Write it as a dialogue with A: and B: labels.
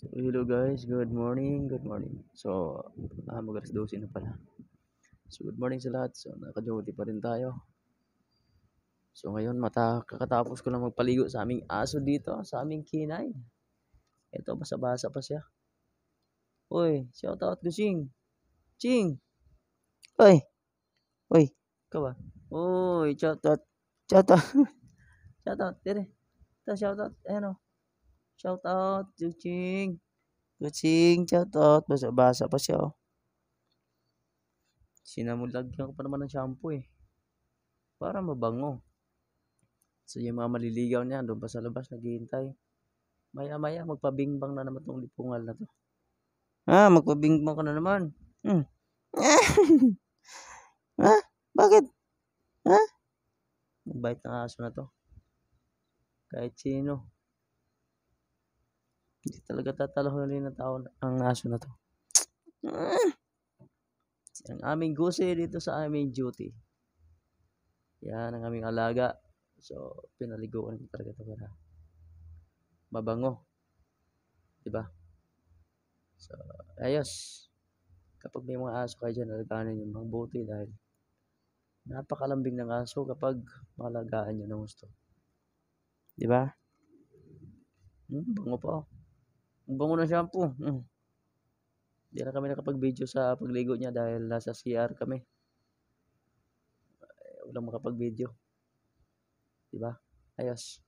A: So, hello guys, good morning, good morning. So, mag-alas 12 na pala. So, good morning sa lahat. So, naka-duty pa rin tayo. So, ngayon, kakatapos ko lang magpaligo sa aming aso dito, sa aming kinay. Ito, basa-basa pa siya. Uy, shout out ko, Ching. Ching! Uy! Uy! Ikaw ba? Uy, shout out. Shout out. Shout out, dire. Ito, shout out. Ayan o. Shout out, Ching. Ching, shout out. Basa-basa pa siya oh. Sinamulagyan ko pa naman ng shampoo eh. Para mabango. So, yung mga maliligaw niyan, doon pa sa labas, naghihintay. Maya-maya, magpabingbang na naman tong lipungal na to. Magpabingbang ka na naman. Ha? Bakit? Ha? Magbait ng aso na to. Kahit sino. Hindi talaga tatalahunin ng tao ang aso na to. Ang aming gusi dito sa aming duty. Yan ang aming alaga. So, pinaliguan ko talaga ito para mabango. Diba? So, ayos. Kapag may mga aso kayo dyan, alaganin nyo mabuti dahil napakalambing ng aso kapag malagaan nyo ng gusto. Diba? Bango pa. Ang bango ng shampoo. Hindi na kami nakapag-video sa pagligo niya dahil nasa CR kami. Walang makapag-video. Diba? Ayos.